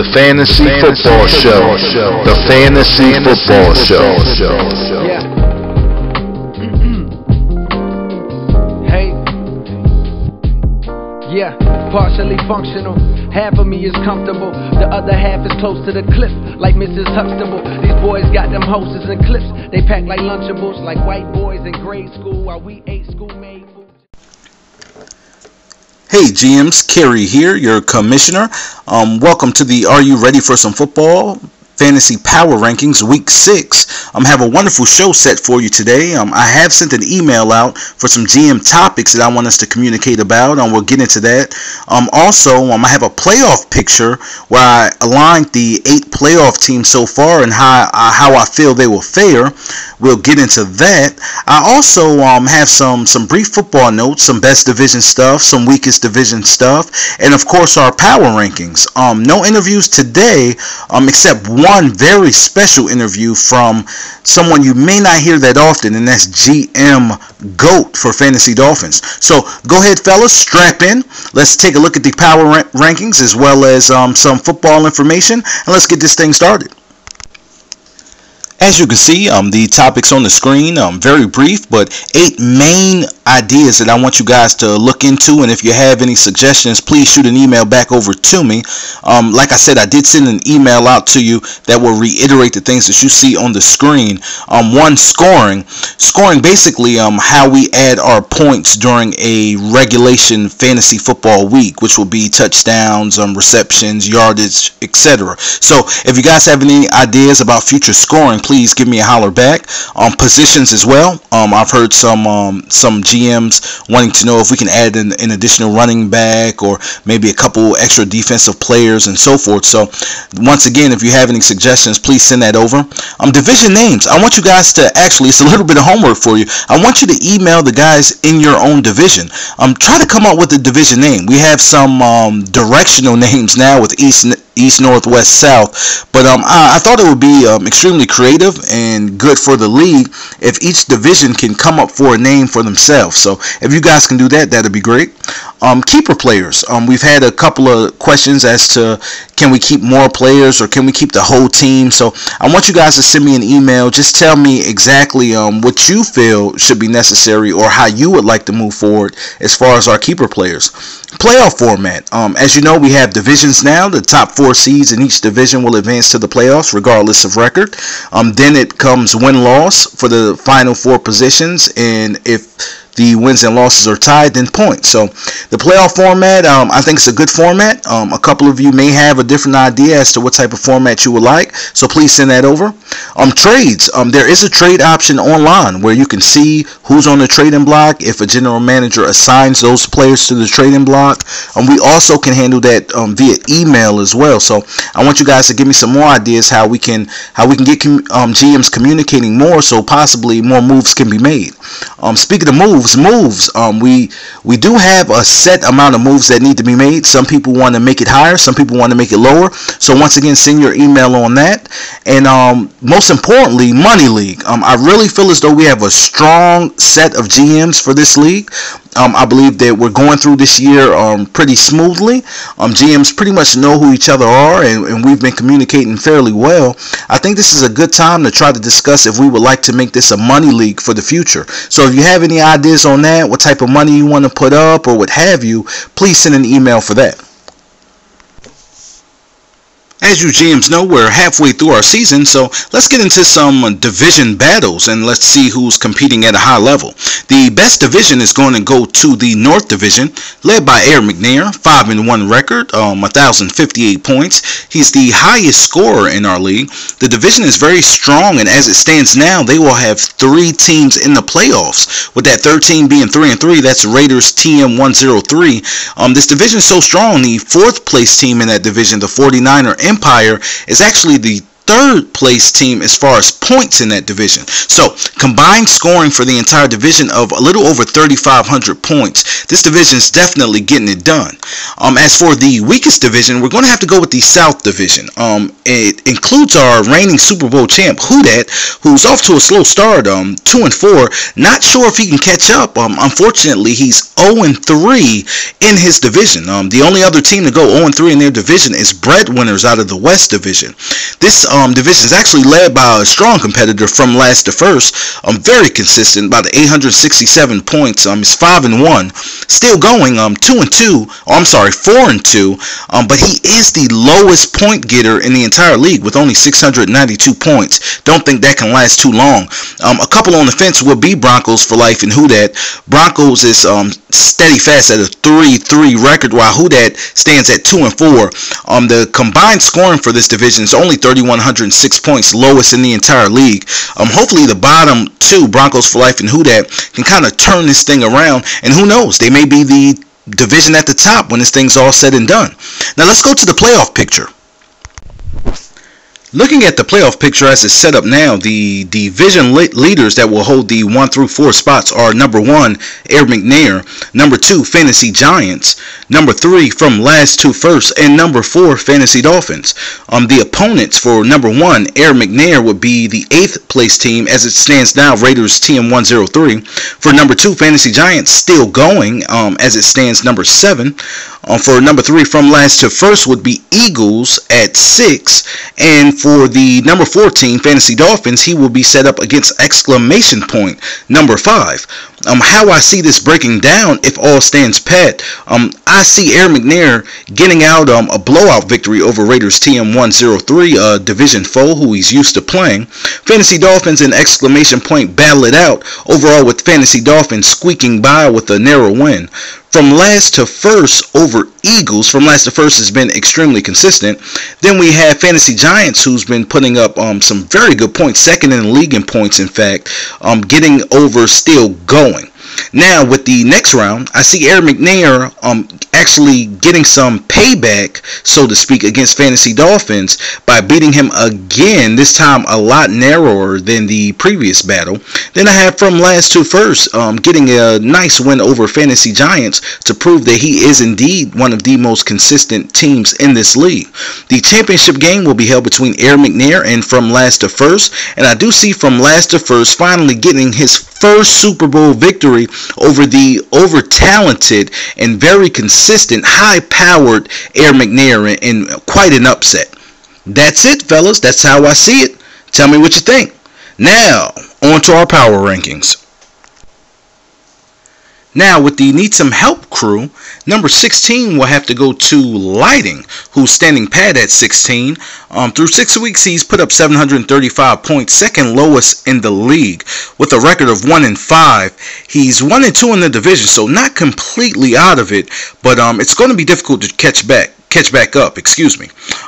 The Fantasy Football Show. The Fantasy Football Show. Yeah. Hey. Yeah, partially functional. Half of me is comfortable. The other half is close to the cliff, like Mrs. Huxtable. These boys got them hoses and clips. They pack like Lunchables, like white boys in grade school while we ate school-made food. Hey GMs, Kerry here, your commissioner. Welcome to the Are You Ready for Some Football Fantasy Power Rankings Week 6. I have a wonderful show set for you today. I have sent an email out for some GM topics that I want us to communicate about. We'll get into that. Also, I have a playoff picture where I aligned the 8 playoff teams so far and how I feel they will fare. We'll get into that. I also have some brief football notes, some best division stuff, some weakest division stuff, and of course our power rankings. No interviews today, except one very special interview from someone you may not hear that often, and that's GM GOAT for Fantasy Dolphins. So go ahead, fellas, strap in. Let's take a look at the power rankings as well as some football information, and let's get this thing started. As you can see, the topics on the screen, very brief, but 8 main ideas that I want you guys to look into, and if you have any suggestions, please shoot an email back over to me. Like I said, I did send an email out to you that will reiterate the things that you see on the screen. One, scoring. Scoring basically how we add our points during a regulation fantasy football week, which will be touchdowns, receptions, yardage, etc. So if you guys have any ideas about future scoring, please give me a holler back. Positions as well. I've heard some GMs wanting to know if we can add an additional running back or maybe a couple extra defensive players and so forth. So once again, if you have any suggestions, please send that over. Division names. I want you guys to it's a little bit of homework for you. I want you to email the guys in your own division. Try to come up with a division name. We have some directional names now with East, North, West, South, but I thought it would be extremely creative and good for the league if each division can come up for a name for themselves. So if you guys can do that, that'd be great. Keeper players. We've had a couple of questions as to can we keep more players or can we keep the whole team. So I want you guys to send me an email. Just tell me exactly what you feel should be necessary or how you would like to move forward as far as our keeper players. Playoff format. As you know, we have divisions now. The top 4 seeds in each division will advance to the playoffs regardless of record. Then it comes win-loss for the final 4 positions, and if the wins and losses are tied, then points. So the playoff format, I think it's a good format. A couple of you may have a different idea as to what type of format you would like, so please send that over. Trades. There is a trade option online where you can see who's on the trading block if a general manager assigns those players to the trading block. We also can handle that via email as well. So I want you guys to give me some more ideas how we can get GMs communicating more, so possibly more moves can be made. Speaking of moves, we do have a set amount of moves that need to be made. Some people want to make it higher, some people want to make it lower. So once again, send your email on that. And most importantly, Money League. I really feel as though we have a strong set of GMs for this league. I believe that we're going through this year pretty smoothly. GMs pretty much know who each other are, and we've been communicating fairly well. I think this is a good time to try to discuss if we would like to make this a money league for the future. So if you have any ideas on that, what type of money you want to put up or what have you, please send an email for that. As you GMs know, we're halfway through our season, so let's get into some division battles and let's see who's competing at a high level. The best division is going to go to the North Division, led by Aaron McNair, 5-1 record, 1,058 points. He's the highest scorer in our league. The division is very strong, and as it stands now, they will have 3 teams in the playoffs. With that 13 being 3-3, that's Raiders TM103. This division is so strong, the 4th place team in that division, the 49er Empire, is actually the third place team as far as points in that division. So combined scoring for the entire division of a little over 3,500 points. This division is definitely getting it done. As for the weakest division, we're going to have to go with the South Division. It includes our reigning Super Bowl champ, Who Dat, who's off to a slow start, 2-4. Not sure if he can catch up. Unfortunately, he's 0-3 in his division. The only other team to go 0-3 in their division is Breadwinners out of the West Division. This division is actually led by a strong competitor from last to first. Very consistent, about 867 points. He's 5-1, still going 2-2. I'm sorry, 4-2. But he is the lowest point getter in the entire league with only 692 points. Don't think that can last too long. A couple on the fence will be Broncos for life and Who Dat. Broncos is steady fast at a 3-3 record, while Who Dat stands at 2-4. The combined scoring for this division is only 3,106 points, lowest in the entire league. Hopefully the bottom two, Broncos for life and Who Dat, can kind of turn this thing around, and who knows, they may be the division at the top when this thing's all said and done. Now let's go to the playoff picture. Looking at the playoff picture as it's set up now, the division leaders that will hold the 1 through 4 spots are number 1, Air McNair, number 2, Fantasy Giants, number 3 from last to first, and number 4, Fantasy Dolphins. The opponents for number 1, Air McNair, would be the 8th place team as it stands now, Raiders TM103. For number 2, Fantasy Giants, still going as it stands number 7. For number 3 from last to first would be Eagles at 6, and for the number 14 Fantasy Dolphins, he will be set up against exclamation point number 5. How I see this breaking down if all stands pat, I see Air McNair getting out a blowout victory over Raiders TM103, a division foe who he's used to playing. Fantasy Dolphins and exclamation point battle it out, overall with Fantasy Dolphins squeaking by with a narrow win. From last to first over Eagles, from last to first has been extremely consistent. Then we have Fantasy Giants, who's been putting up some very good points, second in the league in points, in fact, getting over, still going. Now, with the next round, I see Air McNair actually getting some payback, so to speak, against Fantasy Dolphins by beating him again, this time a lot narrower than the previous battle. Then I have from last to first getting a nice win over Fantasy Giants to prove that he is indeed one of the most consistent teams in this league. The championship game will be held between Air McNair and from last to first, and I do see from last to first finally getting his first Super Bowl victory over the over-talented and very consistent, high-powered Air McNair in quite an upset. That's it, fellas. That's how I see it. Tell me what you think. Now, on to our power rankings. Now, with the Need Some Help crew, number 16 will have to go to Lighting, who's standing pat at 16. Through 6 weeks, he's put up 735 points, second lowest in the league, with a record of 1-5. He's 1-2 in the division, so not completely out of it, but it's going to be difficult to catch back up,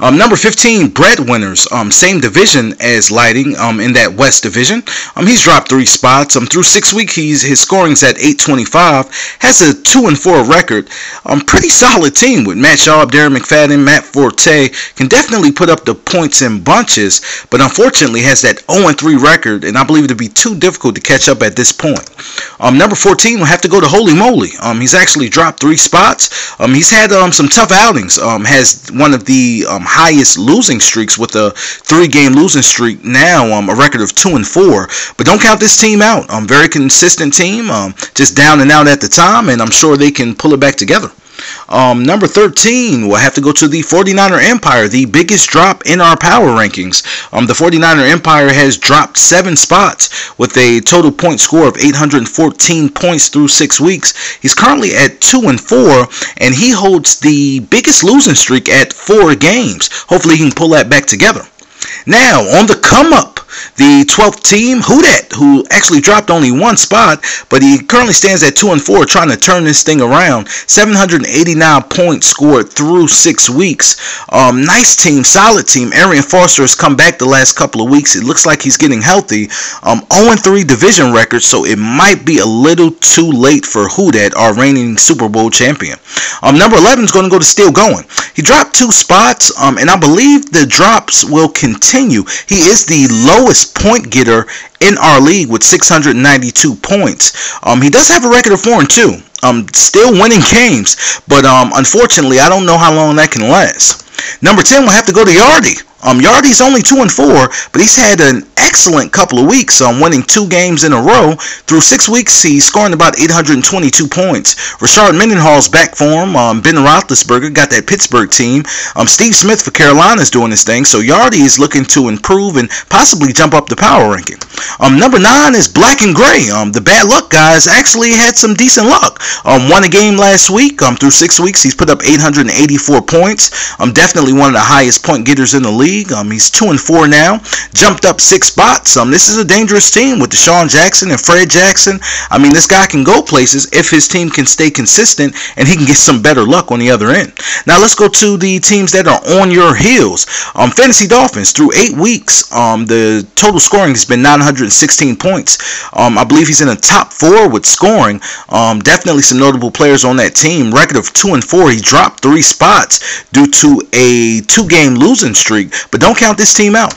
Number 15, Breadwinners, same division as Lighting, in that West Division. He's dropped 3 spots. Through 6 weeks, his scoring's at 825, has a 2-4 record. Pretty solid team with Matt Schaub, Darren McFadden, Matt Forte, can definitely put up the points in bunches, but unfortunately has that 0-3 record, and I believe it to be too difficult to catch up at this point. Number 14 will have to go to Holy Moly. He's actually dropped 3 spots. He's had some tough outings. Has one of the highest losing streaks with a 3-game losing streak now, a record of 2-4. But don't count this team out. Very consistent team, just down and out at the time, and I'm sure they can pull it back together. Number 13 will have to go to the 49er Empire, the biggest drop in our power rankings. The 49er Empire has dropped 7 spots with a total point score of 814 points through 6 weeks. He's currently at 2-4, and he holds the biggest losing streak at 4 games. Hopefully he can pull that back together. Now, on the come up, The 12th team, Who Dat, who actually dropped only one spot, but he currently stands at 2-4, trying to turn this thing around. 789 points scored through 6 weeks. Nice team, solid team. Arian Foster has come back the last couple of weeks. It looks like he's getting healthy. 0-3 division record, so it might be a little too late for Who Dat, our reigning Super Bowl champion. Number 11 is going to go to Still Going. He dropped 2 spots, and I believe the drops will continue. He is the lowest point getter in our league with 692 points. He does have a record of 4-2. Still winning games, but unfortunately, I don't know how long that can last. Number 10 will have to go to Yardy. Yardy's only 2-4, but he's had an excellent couple of weeks, winning 2 games in a row. Through 6 weeks, he's scoring about 822 points. Rashard Mendenhall's back for him. Ben Roethlisberger got that Pittsburgh team. Steve Smith for Carolina is doing his thing, so Yardy is looking to improve and possibly jump up the power ranking. Number 9 is Black and Gray. The bad luck guys actually had some decent luck. Won a game last week. Through 6 weeks, he's put up 884 points. Definitely one of the highest point getters in the league. He's 2-4 now, jumped up 6 spots. This is a dangerous team with Deshaun Jackson and Fred Jackson. This guy can go places if his team can stay consistent and he can get some better luck on the other end. Now let's go to the teams that are on your heels. Fantasy Dolphins, through 8 weeks, the total scoring has been 916 points. I believe he's in the top 4 with scoring. Definitely some notable players on that team. Record of 2-4. He dropped 3 spots due to a 2-game losing streak. But don't count this team out.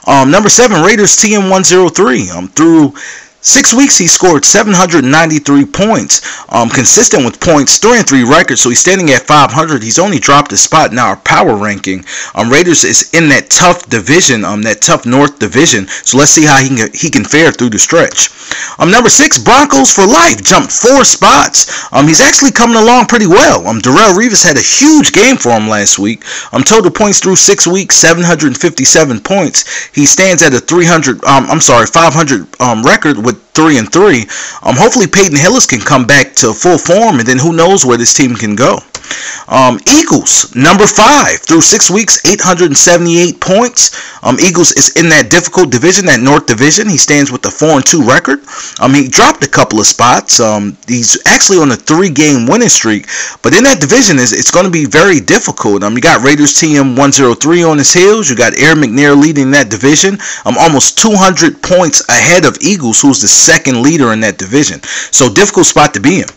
Number 7, Raiders TM103. Through 6 weeks, he scored 793 points, consistent with points, 3-3 record, so he's standing at 500. He's only dropped a spot in our power ranking. Raiders is in that tough division, that tough North division, so let's see how he can fare through the stretch. Number 6, Broncos for life, jumped 4 spots. He's actually coming along pretty well. Darrelle Revis had a huge game for him last week. Total points through 6 weeks, 757 points. He stands at a 500 record with 3-3. Hopefully Peyton Hillis can come back to full form, and then who knows where this team can go. Eagles, number 5, through 6 weeks, 878 points. Eagles is in that difficult division, that North division. He stands with a 4-2 record. He dropped a couple of spots. He's actually on a 3-game winning streak, but in that division, it's going to be very difficult. You got Raiders TM103 on his heels. You got Air McNair leading that division. Almost 200 points ahead of Eagles, who's the second leader in that division. So difficult spot to be in.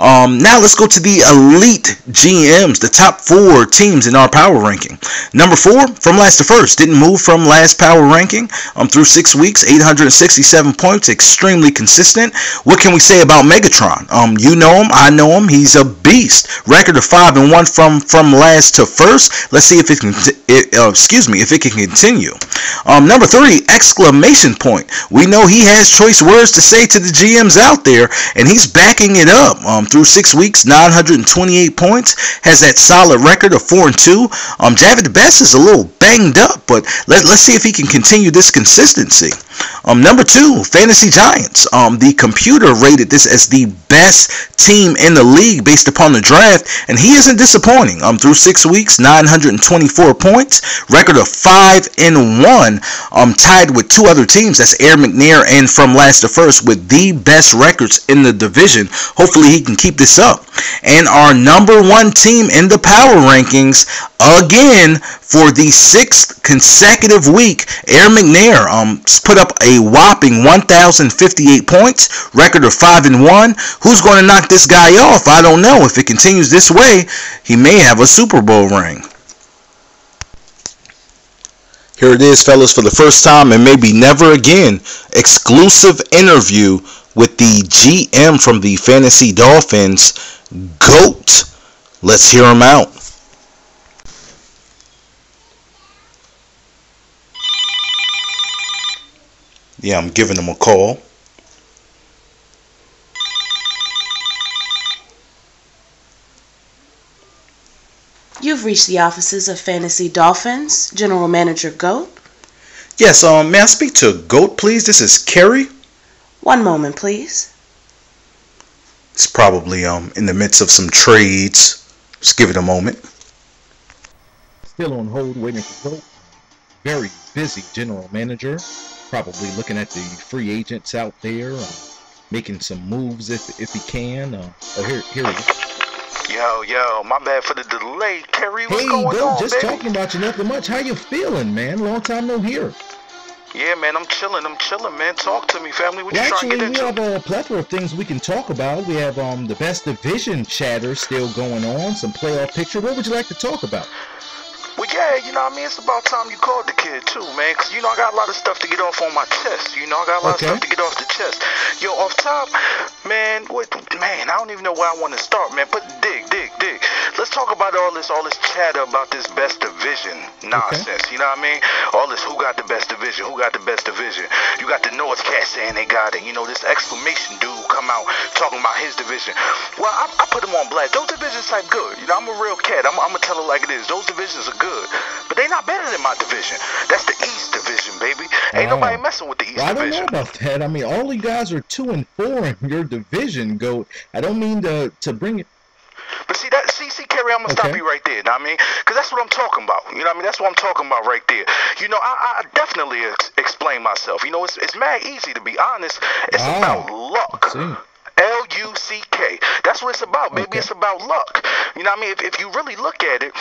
Now let's go to the elite GMs, the top 4 teams in our power ranking. Number 4, from last to first, didn't move from last power ranking. Through 6 weeks, 867 points, extremely consistent. What can we say about Megatron? You know him, I know him. He's a beast. Record of 5-1 from last to first. Let's see if it can. If it can continue. Number 3, exclamation point. We know he has choice words to say to the GMs out there, and he's backing it up. Through 6 weeks, 928 points, has that solid record of 4-2. Javid Best is a little banged up, but let's see if he can continue this consistency. Number 2, Fantasy Giants. The computer rated this as the best team in the league based upon the draft, and he isn't disappointing. Through 6 weeks, 924 points, record of 5-1, tied with 2 other teams. That's Air McNair and from last to first with the best records in the division. Hopefully he can keep this up. And our number 1 team in the power rankings, again, for the 6th consecutive week, Air McNair put up a whopping 1,058 points, record of 5-1. Who's going to knock this guy off? I don't know. If it continues this way, he may have a Super Bowl ring. Here it is, fellas, for the first time and maybe never again, exclusive interview with the GM from the Fantasy Dolphins, GOAT. Let's hear him out. Yeah, I'm giving him a call. You've reached the offices of Fantasy Dolphins, General Manager GOAT. Yes, may I speak to GOAT, please? This is Kerry. One moment, please. It's probably in the midst of some trades. Just give it a moment. Still on hold, waiting for GOAT. very busy general manager, probably looking at the free agents out there, making some moves if he can. Here he is. Yo, my bad for the delay, Kerry. What's Hey, going Goat, on, just baby? talking about you, nothing much. How you feeling, man? Long time no hear. Yeah, man, I'm chilling, man. Talk to me, family. What you Well, trying to actually, get we into? have a plethora of things we can talk about. We have the best division chatter still going on, some playoff picture. What would you like to talk about? Well, yeah, you know what I mean? It's about time you called the kid, too, man. Because, you know, I got a lot of stuff to get off on my chest. You know, I got a lot of stuff to get off the chest. Yo, off top, man, I don't even know where I want to start, man. But dig. Let's talk about all this chatter about this best division nonsense. You know what I mean? All this who got the best division, You got the North cat saying they got it. You know, this exclamation dude come out talking about his division. Well, I put him on blast. Those divisions type good. You know, I'm a real cat. I'm going to tell it like it is. Those divisions are good. But they not better than my division. That's the East division, baby. Ain't nobody messing with the East division. I don't know about that. I mean, all you guys are 2-4 in your division, Goat. I don't mean to bring it. But see, Kerry, I'm going to stop you right there, you know what I mean? Because that's what I'm talking about. You know what I mean? That's what I'm talking about right there. You know, I definitely explain myself. You know, it's mad easy, to be honest. It's about luck. L-U-C-K. That's what it's about, baby. It's about luck. You know what I mean? If you really look at it,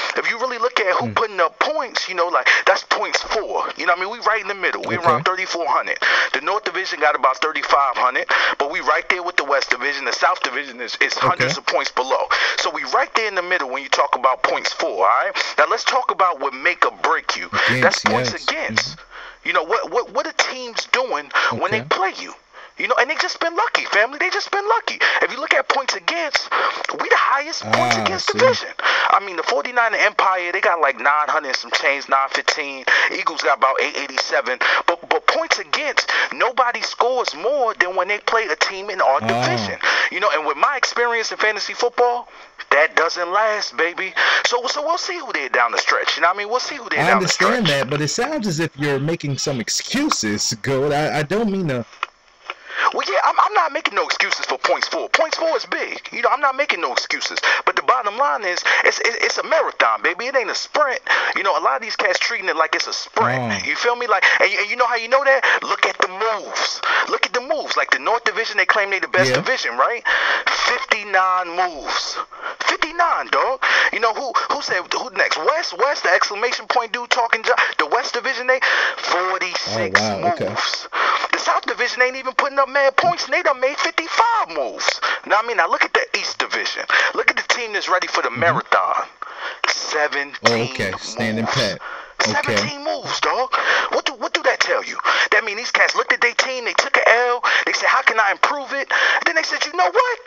who putting up points, you know, like that's points for. You know what I mean? We right in the middle. We around 3,400. The North Division got about 3,500, but we right there with the West Division. The South Division is hundreds of points below. So we right there in the middle when you talk about points for, all right? Now let's talk about what make or break you. That's points against. You know, what are teams doing when they play you? You know, and they just been lucky, family. They just been lucky. If you look at points against, we the highest points against division. I mean, the 49 Empire, they got like 900 and some change, 915. Eagles got about 887. But points against, nobody scores more than when they play a team in our division. You know, and with my experience in fantasy football, that doesn't last, baby. So we'll see who they're down the stretch. You know what I mean? We'll see who they're down the stretch. I understand that, but it sounds as if you're making some excuses, Goat. I don't mean to... Well, yeah, I'm not making no excuses for points for. Points for is big. You know, I'm not making no excuses. But the bottom line is, it's a marathon, baby. It ain't a sprint. You know, a lot of these cats treating it like it's a sprint. You feel me? Like, and you know how you know that? Look at the moves. Look at the moves. Like the North Division, they claim they the best division, right? 59 moves. 59, dog. You know who said who next? West, the exclamation point dude talking. The West Division, they 46 moves. The South Division ain't even putting up mad points, and they done made 55 moves. Now, I mean, now look at the East Division. Look at the team that's ready for the marathon. 17 moves. Standing pat. 17 moves, dog. What do that tell you? That mean these cats looked at their team, they took an L, they said, how can I improve it? And then they said, you know what?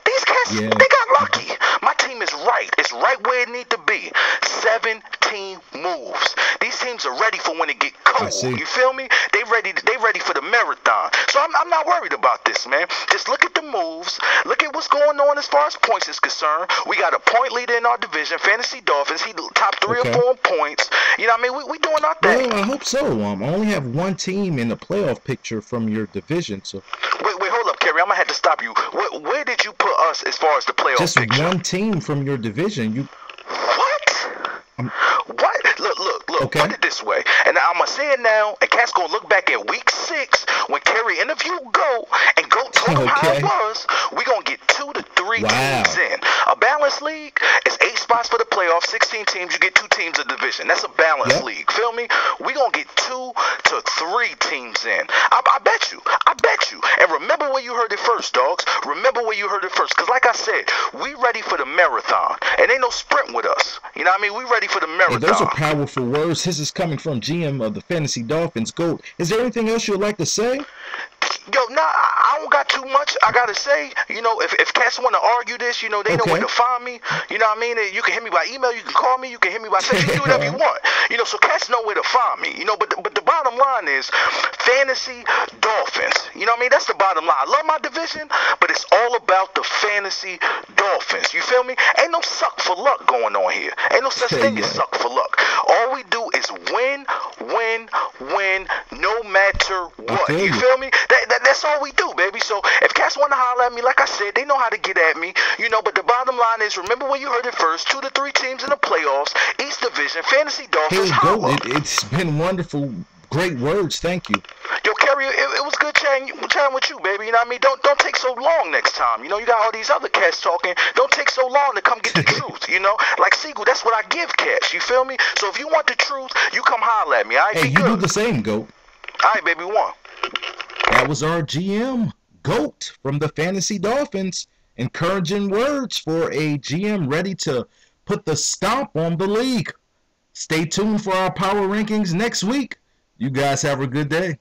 These cats, they got lucky. My team is right. It's right where it need to be. 17 moves. These teams are ready for when it get cold. You feel me? They ready for the marathon. So I'm not worried about this, man. Just look at the moves. Look at what's going on as far as points is concerned. We got a point leader in our division, Fantasy Dolphins. He top 3 or 4 points. You know what I mean? We doing our thing. Well, I hope so. I only have one team in the playoff picture from your division, so. Wait, hold up, Kerry. I'm gonna have to stop you. Where did you put us as far as the playoff picture? Just one team from your division. What? What? Look. Put it this way, and I'm gonna say it now. And Cat's gonna look back at week 6 when Kerry interviewed Go and Go told him how it was. We gonna get 2 to 3 teams in. A balanced league is 8 spots for the playoffs. 16 teams. You get 2 teams a division. That's a balanced league. Feel me? We gonna get 2 to 3 teams in. I bet you. And remember where you heard it first, dogs. Remember where you heard it first. Cause like I said, we ready for the marathon. And ain't no sprint with us. You know what I mean? We ready for the marathon. Hey, those are powerful words. This is coming from GM of the Fantasy Dolphins, Goat. Is there anything else you'd like to say? Yo, I don't got too much I gotta say. You know, if cats want to argue this, you know, they know where to find me. You know what I mean? You can hit me by email, you can call me, you can hit me by text, you can do whatever you want. You know, so cats know where to find me. You know, but the bottom line is Fantasy Dolphins. You know what I mean? That's the bottom line. I love my division, but it's all about the Fantasy Dolphins. You feel me? Ain't no suck for luck going on here. Ain't no such thing as suck for luck. All we do is win, no matter what. You feel me? That's all we do, baby. me? So if cats want to holler at me, like I said, they know how to get at me, you know. But the bottom line is, remember where you heard it first: 2 to 3 teams in the playoffs, East Division, Fantasy Dolphins. Hey, Goat, it's been wonderful. Great words, thank you. Yo, Kerry, it was good chatting with you, baby. You know what I mean? Don't take so long next time. You know, you got all these other cats talking. Don't take so long to come get the truth. You know, like Siegel, that's what I give cats. You feel me? So if you want the truth, you come holler at me. All right, hey, you do the same, Goat. All right, baby, one. That was our GM, Goat, from the Fantasy Dolphins. Encouraging words for a GM ready to put the stomp on the league. Stay tuned for our power rankings next week. You guys have a good day.